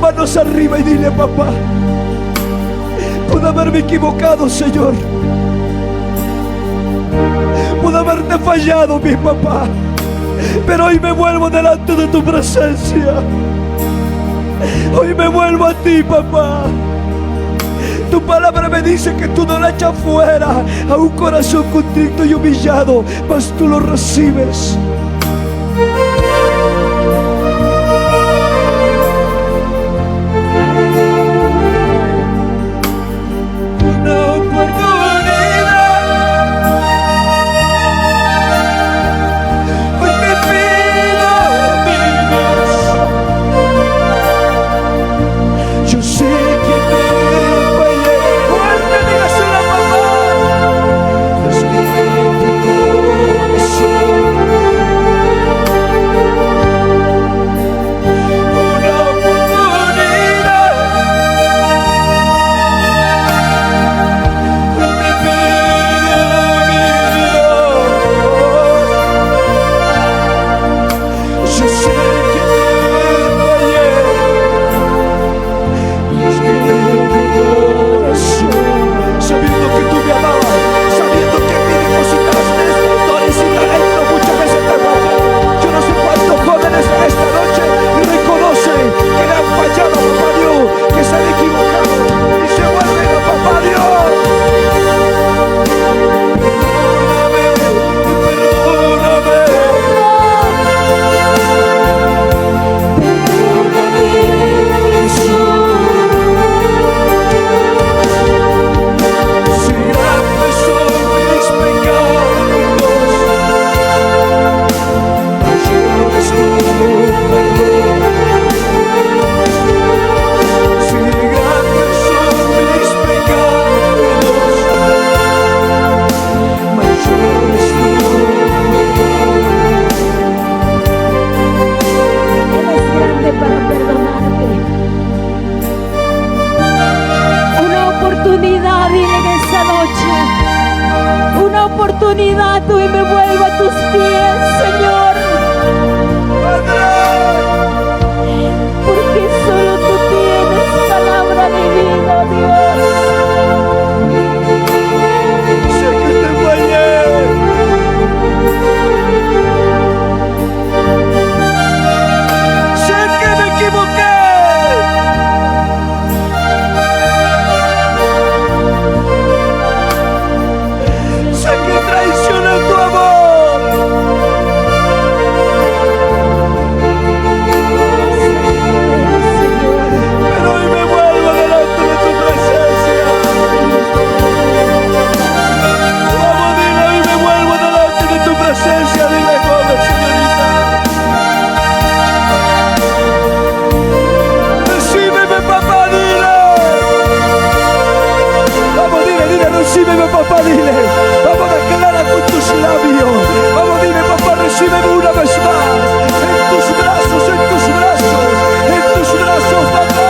manos arriba y dile: papá, pude haberme equivocado, Señor. Pude haberte fallado, mi papá, pero hoy me vuelvo delante de tu presencia. Hoy me vuelvo a ti, papá. Tu palabra me dice que tú no la echas fuera a un corazón contrito y humillado, mas tú lo recibes. Tú y me vuelvo a tus pies, Señor. Porque solo tú tienes palabra de vida, Dios. Sé que te fallé. Sé que me equivoqué. Sé que traicioné tu amor. Pero hoy me vuelvo delante de tu presencia. Vamos, dile: hoy me vuelvo delante de tu presencia. Dile: joven, señorita. Recíbeme, papá, dile. Vamos, dile: recíbeme, papá, dile. Vamos, declara con tus labios. Vamos, dile: papá, recíbeme una vez más. En tus brazos, en tus brazos, en tus brazos, papá.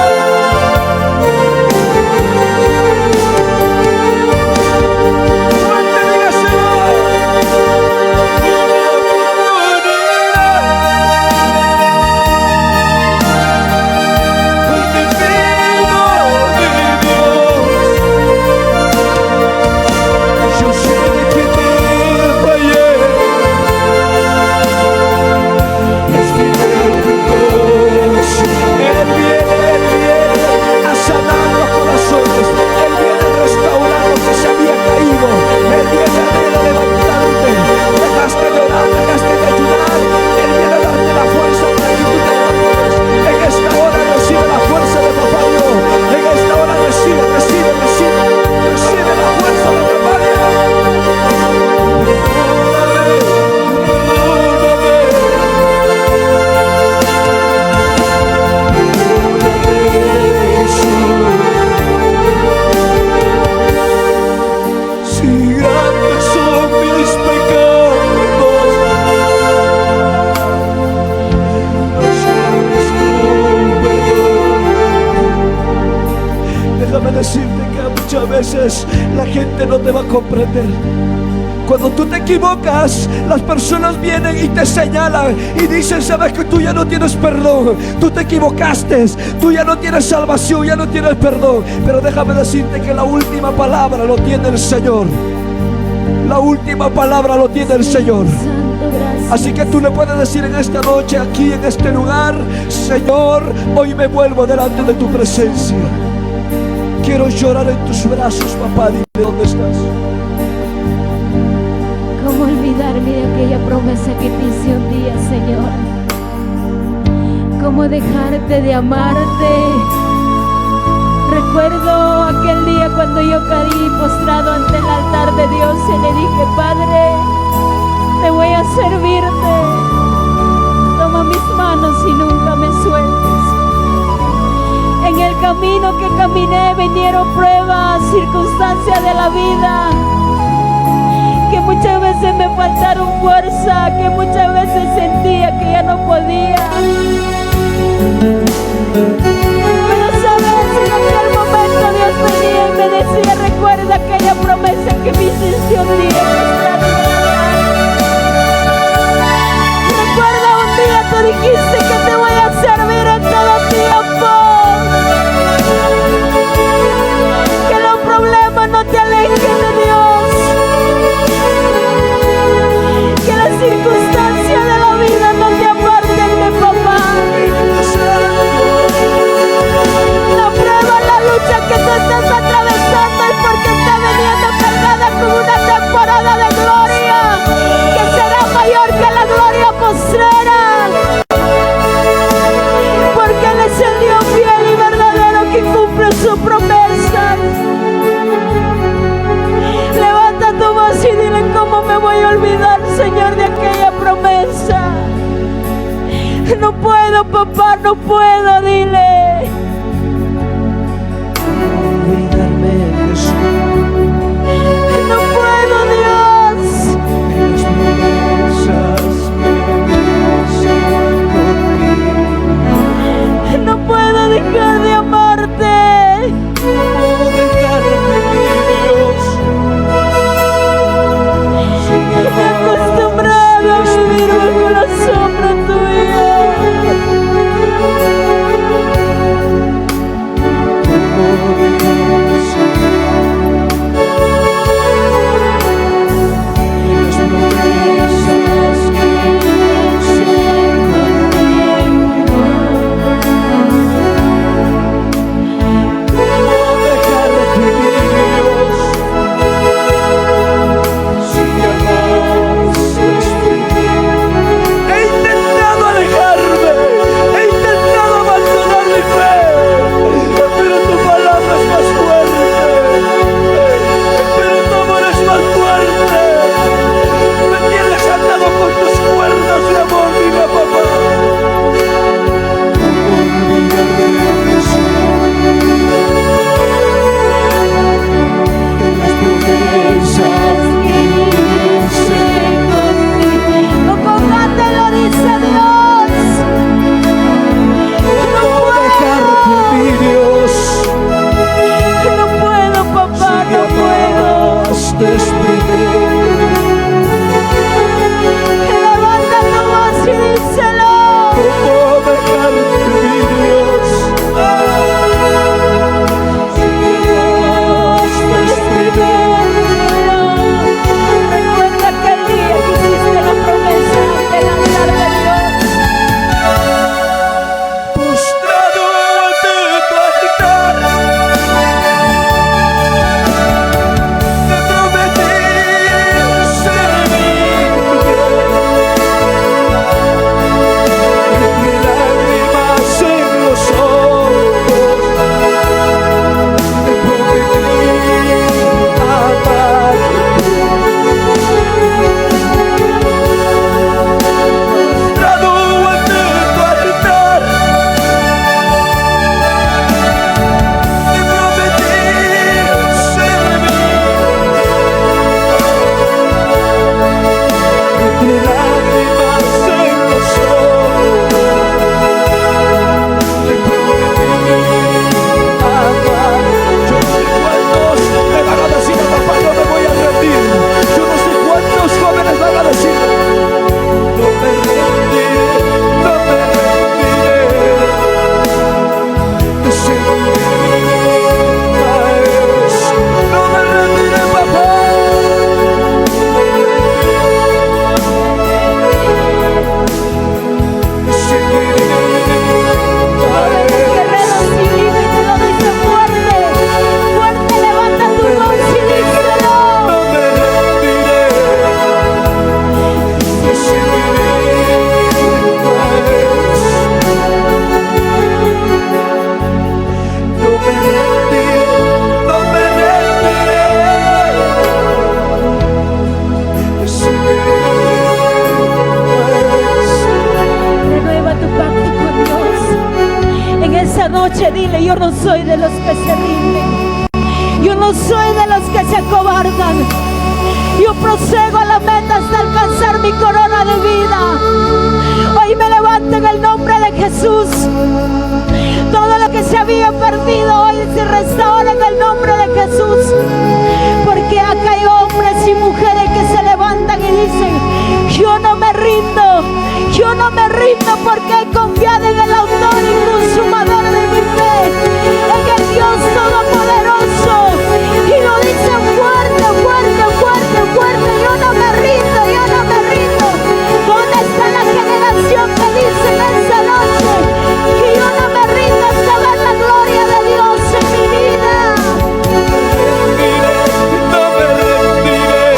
Fuerte, dígaselo. Hoy te pido, mi Dios. Yo sé que te fallé. Es fiel tu corazón. Él viene a sanar los corazones. Él viene a restaurar lo que se había caído. Él viene a levantarte. Dejaste de orar, dejaste de ayudar. Él viene a darte la fuerza para que tú te levantes. En esta hora recibe la fuerza de papá Dios. En esta hora recibe la fuerza de papá Dios. Si grandes son mis pecados, mayores tu perdón. Déjame decirte que muchas veces la gente no te va a comprender Cuando tú te equivocas, las personas vienen y te señalan y dicen: sabes que tú ya no tienes perdón, tú te equivocaste, tú ya no tienes salvación, ya no tienes perdón. Pero déjame decirte que la última palabra lo tiene el Señor. La última palabra lo tiene el Señor. Así que tú le puedes decir en esta noche, aquí en este lugar: Señor, hoy me vuelvo delante de tu presencia. Quiero llorar en tus brazos, papá. Dime dónde estás. ¿Cómo olvidarme de aquella promesa que te hice un día, Señor? ¿Cómo dejarte de amarte? Recuerdo aquel día cuando yo caí postrado ante el altar de Dios y le dije: Padre, te voy a servirte. Toma mis manos y nunca me sueltes. En el camino que caminé vinieron pruebas, circunstancias de la vida, que muchas veces me faltaron fuerza, que muchas veces sentía que ya no podía. Pero sabes, en aquel momento Dios venía y me decía: recuerda aquella promesa que me hiciste un día. Recuerda un día tú dijiste que te voy a servir en todo tiempo, que los problemas no te alejen de Dios, que las circunstancias de la vida no te aparten de papá. La prueba, la lucha que tú estás atravesando es porque está veniendo cargada con una temporada de gloria que será mayor que la gloria postrera, porque Él es el Dios fiel y verdadero que cumple su promesa. Levanta tu voz y dile: ¿cómo me voy a olvidar, Señor, de aquella promesa? No puedo, papá, no puedo, dile. Olvidarme, Jesús. No puedo, Dios. Mis contigo. No puedo dejar de amarte. No puedo dejarte, mi Dios. Me he acostumbrado a vivir bajo la sombra tuya. No puedo noche dile: yo no soy de los que se rinden, yo no soy de los que se acobardan. Yo prosego a la meta hasta alcanzar mi corona de vida. Hoy me levanto en el nombre de Jesús. Todo lo que se había perdido hoy se restaura en el nombre de Jesús. Porque acá hay hombres y mujeres que se levantan y dicen: yo no me rindo, yo no me rindo, porque he confiado en el autor y consumador de mi fe, en el Dios Todopoderoso. Y lo dicen fuerte, fuerte, fuerte, fuerte: yo no me rindo, yo no me rindo. ¿Dónde está la generación que dice en esta noche que yo no me rindo hasta ver la gloria de Dios en mi vida? No me rendiré.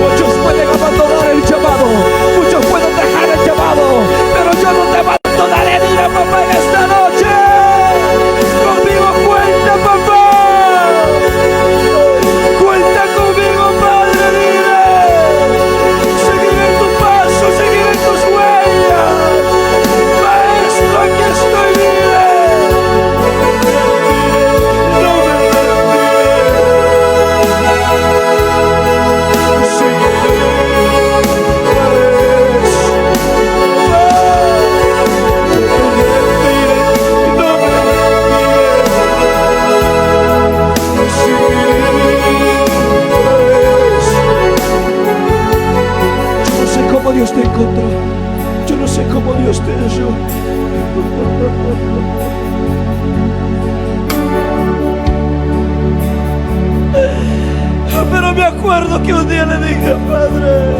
Muchos pueden abandonar el llamado, muchos pueden dejar el llamado, pero yo no te abandonaré. Mira, papá, en esta noche conmigo cuenta, papá. Cuenta conmigo, Padre. Dile: seguiré tu paso, seguiré tus huellas. Maestro, aquí estoy, dile. No me rendiré. Seguiré. Dios te encontró. Yo no sé cómo Dios te halló. Pero me acuerdo que un día le dije: Padre,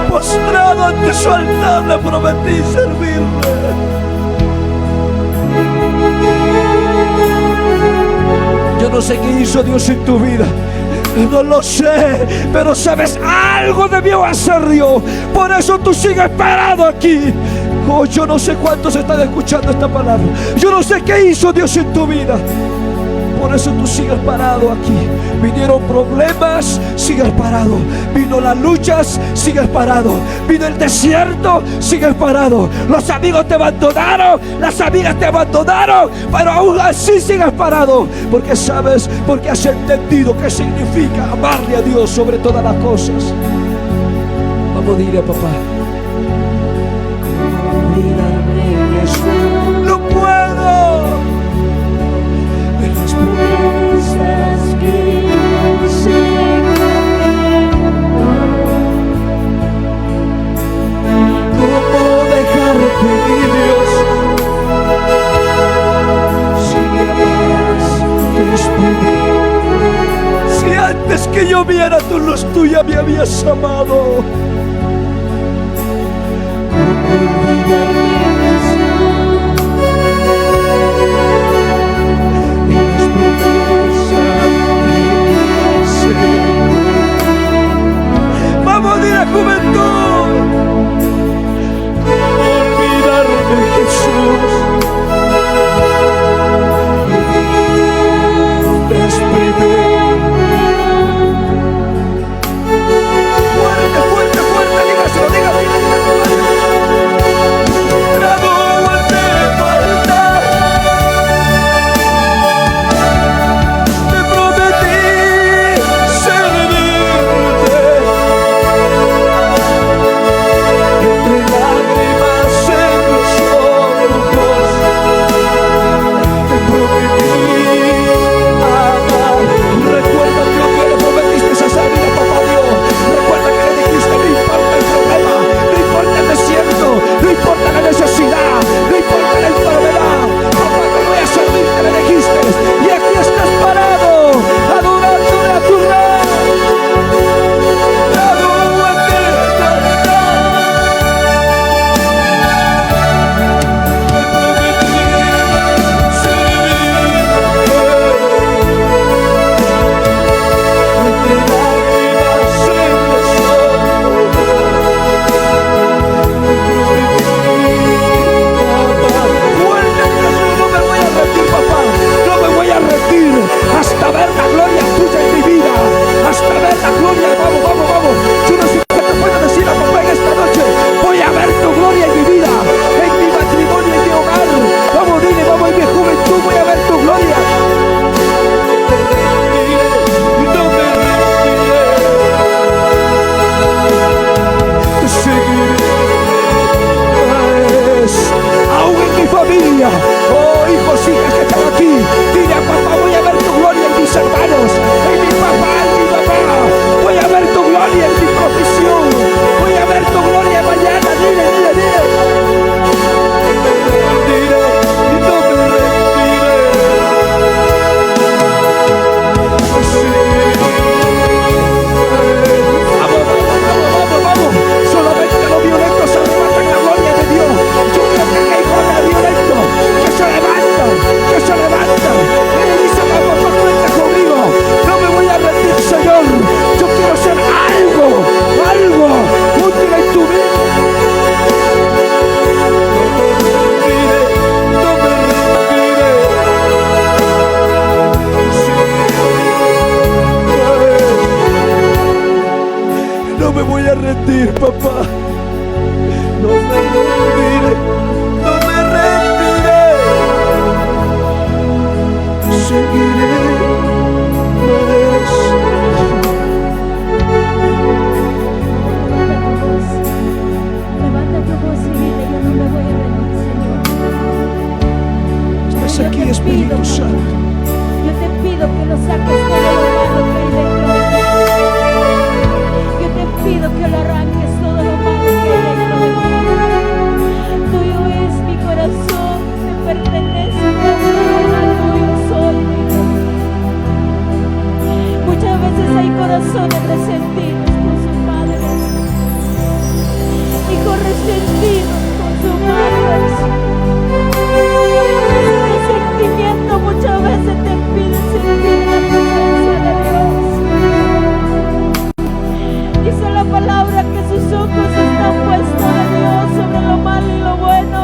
postrado ante su altar, le prometí servirle. Yo no sé qué hizo Dios en tu vida, no lo sé, pero sabes, algo debió hacer Dios. Por eso tú sigues parado aquí. Oh, yo no sé cuántos están escuchando esta palabra. Yo no sé qué hizo Dios en tu vida. Por eso tú sigues parado aquí. Vinieron problemas, sigues parado. Vino las luchas, sigues parado. Vino el desierto, sigues parado. Los amigos te abandonaron, las amigas te abandonaron, pero aún así sigues parado. Porque sabes, porque has entendido qué significa amarle a Dios sobre todas las cosas. Vamos, dile, papá: olvídame de eso. No puedo. Las promesas que ¿cómo dejarte, mi Dios? Si antes que yo viera tu luz tuya me habías amado. ¿Cómo olvidarme eso? Vamos, dile, juventud: ¿cómo olvidarme, Jesús? Fuerte, fuerte, fuerte, dígaselo, dígaselo. hasta ver la gloria tuya en mi vida. gloria. Vamos, vamos, vamos. Yo no sé qué te puedo decir a papá en esta noche. Voy a ver tu gloria en mi vida, en mi matrimonio, en mi hogar. Vamos, dile, vamos, en mi juventud voy a ver tu gloria. No me rendiré. Te seguiré. Aún en mi familia, oh hijos, hijas que están aquí, dile a papá, voy a ver tu gloria en mis hermanos, en mi papá, en mi mamá, voy a ver tu gloria en mi profesión, voy a ver tu gloria mañana, dile, dile, dile. No me rendiré. Vamos, vamos, vamos, vamos. Solamente los violentos se arrebatan la gloria de Dios. Yo creo que hay jóvenes violentos que se levantan, que se levantan. Y le dicen, vamos, no cuenta conmigo. No me voy a rendir, Señor. Yo quiero ser algo útil en tu vida. No me rendiré. No me voy a rendir, papá. No me rendiré. No me rendiré. Seguiré. Levanta tu voz y dile, yo no me voy a rendir, Señor. Estás Yo aquí, te Espíritu pido, Santo. Yo te pido que lo saques todo lo malo que hay dentro de mí. Yo te pido que lo arranques todo lo malo que hay dentro de mí. Tuyo es mi corazón, me pertenece, tuyo soy, mi Dios. Muchas veces hay corazones resentidos con sus padres, hijos resentidos con sus madres. Ese resentimiento muchas veces te impide sentir la presencia de Dios. Dice la palabra que sus ojos están puestos de Dios sobre lo malo y lo bueno.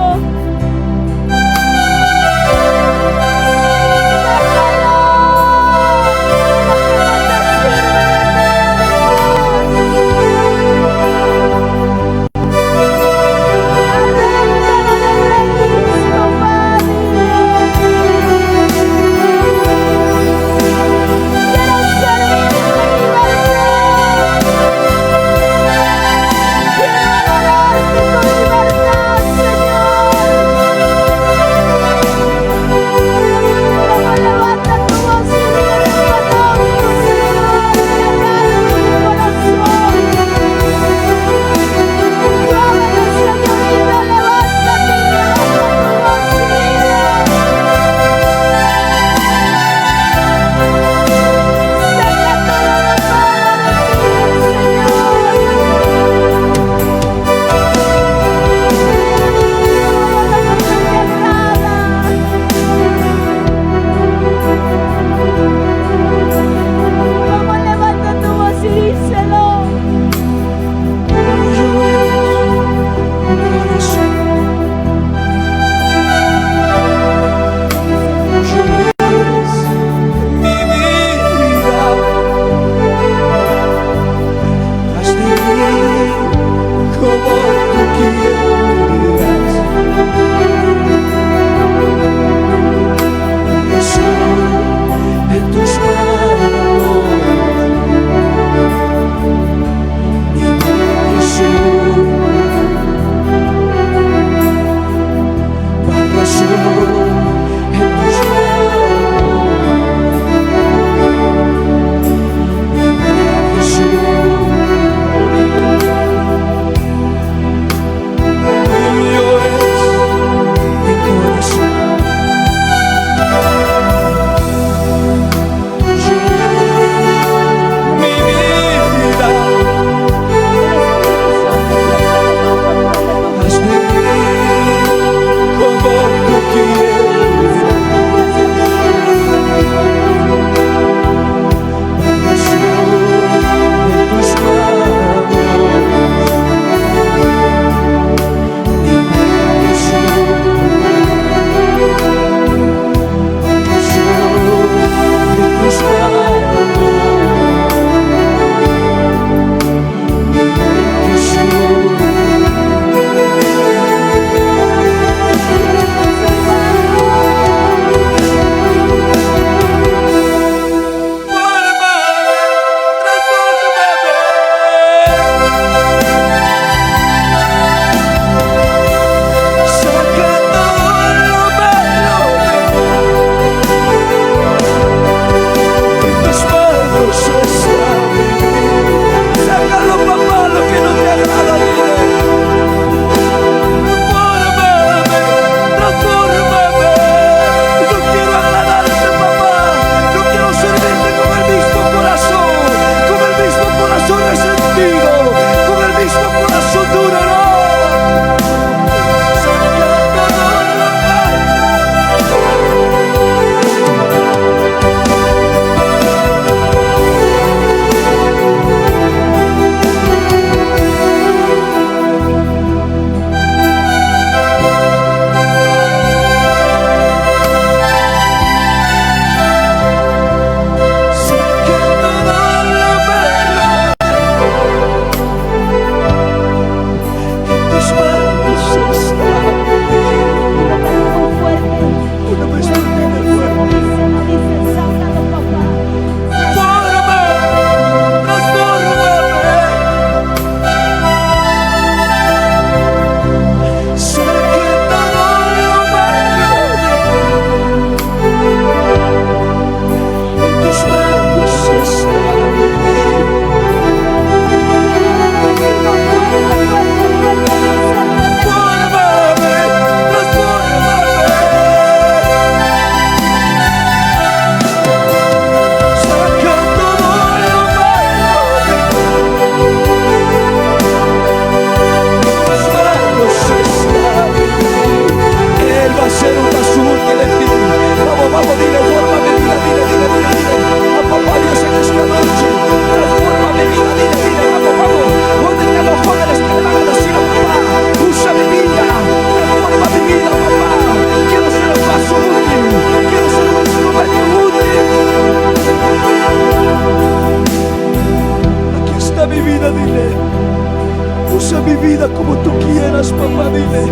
usa mi vida como tú quieras, papá, dile.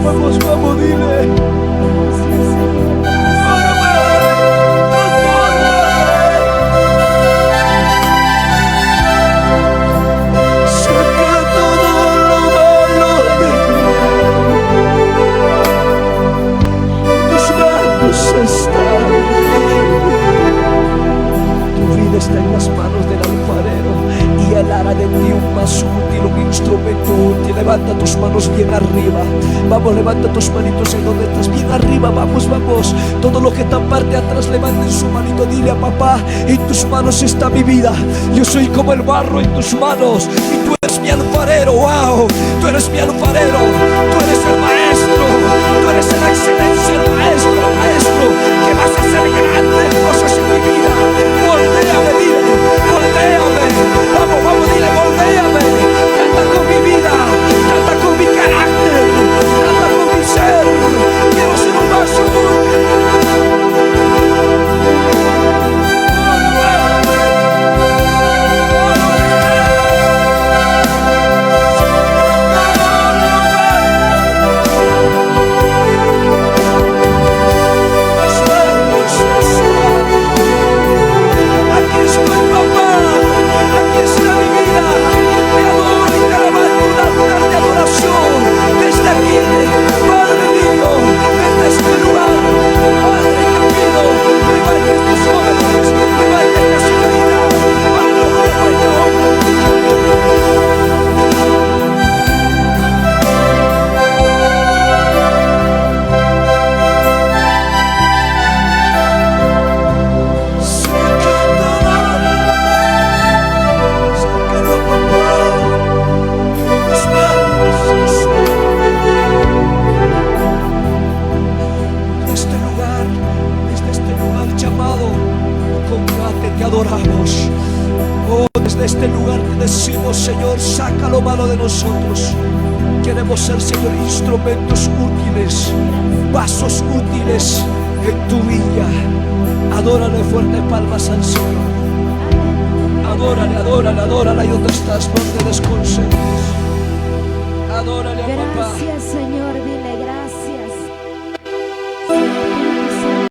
Vamos, vamos, dile. Está en las manos del alfarero y él hará de ti un más útil, un instrumento útil. Levanta tus manos bien arriba. Vamos, levanta tus manitos en donde estás, bien arriba. Vamos, vamos. Todo lo que está en parte atrás, levanten su manito. Dile a papá: en tus manos está mi vida. Yo soy como el barro en tus manos y tú eres mi alfarero. Wow, tú eres mi alfarero. Tú eres el maestro. Tú eres la excelencia, el maestro, que vas a hacer grandes cosas en mi vida. Voltéame, dile, voltéame. Vamos, vamos, dile, voltéame. Trata con mi vida, trata con mi carácter, trata con mi ser. Quiero ser un vaso este lugar. Te decimos, Señor, saca lo malo de nosotros. Queremos ser, Señor, instrumentos útiles, vasos útiles en tu villa. Adórale, fuerte palmas al Señor. Adórale, adórale, adórale. Ahí donde estás, no te desconcentres. Adórale a papá. Gracias, Señor.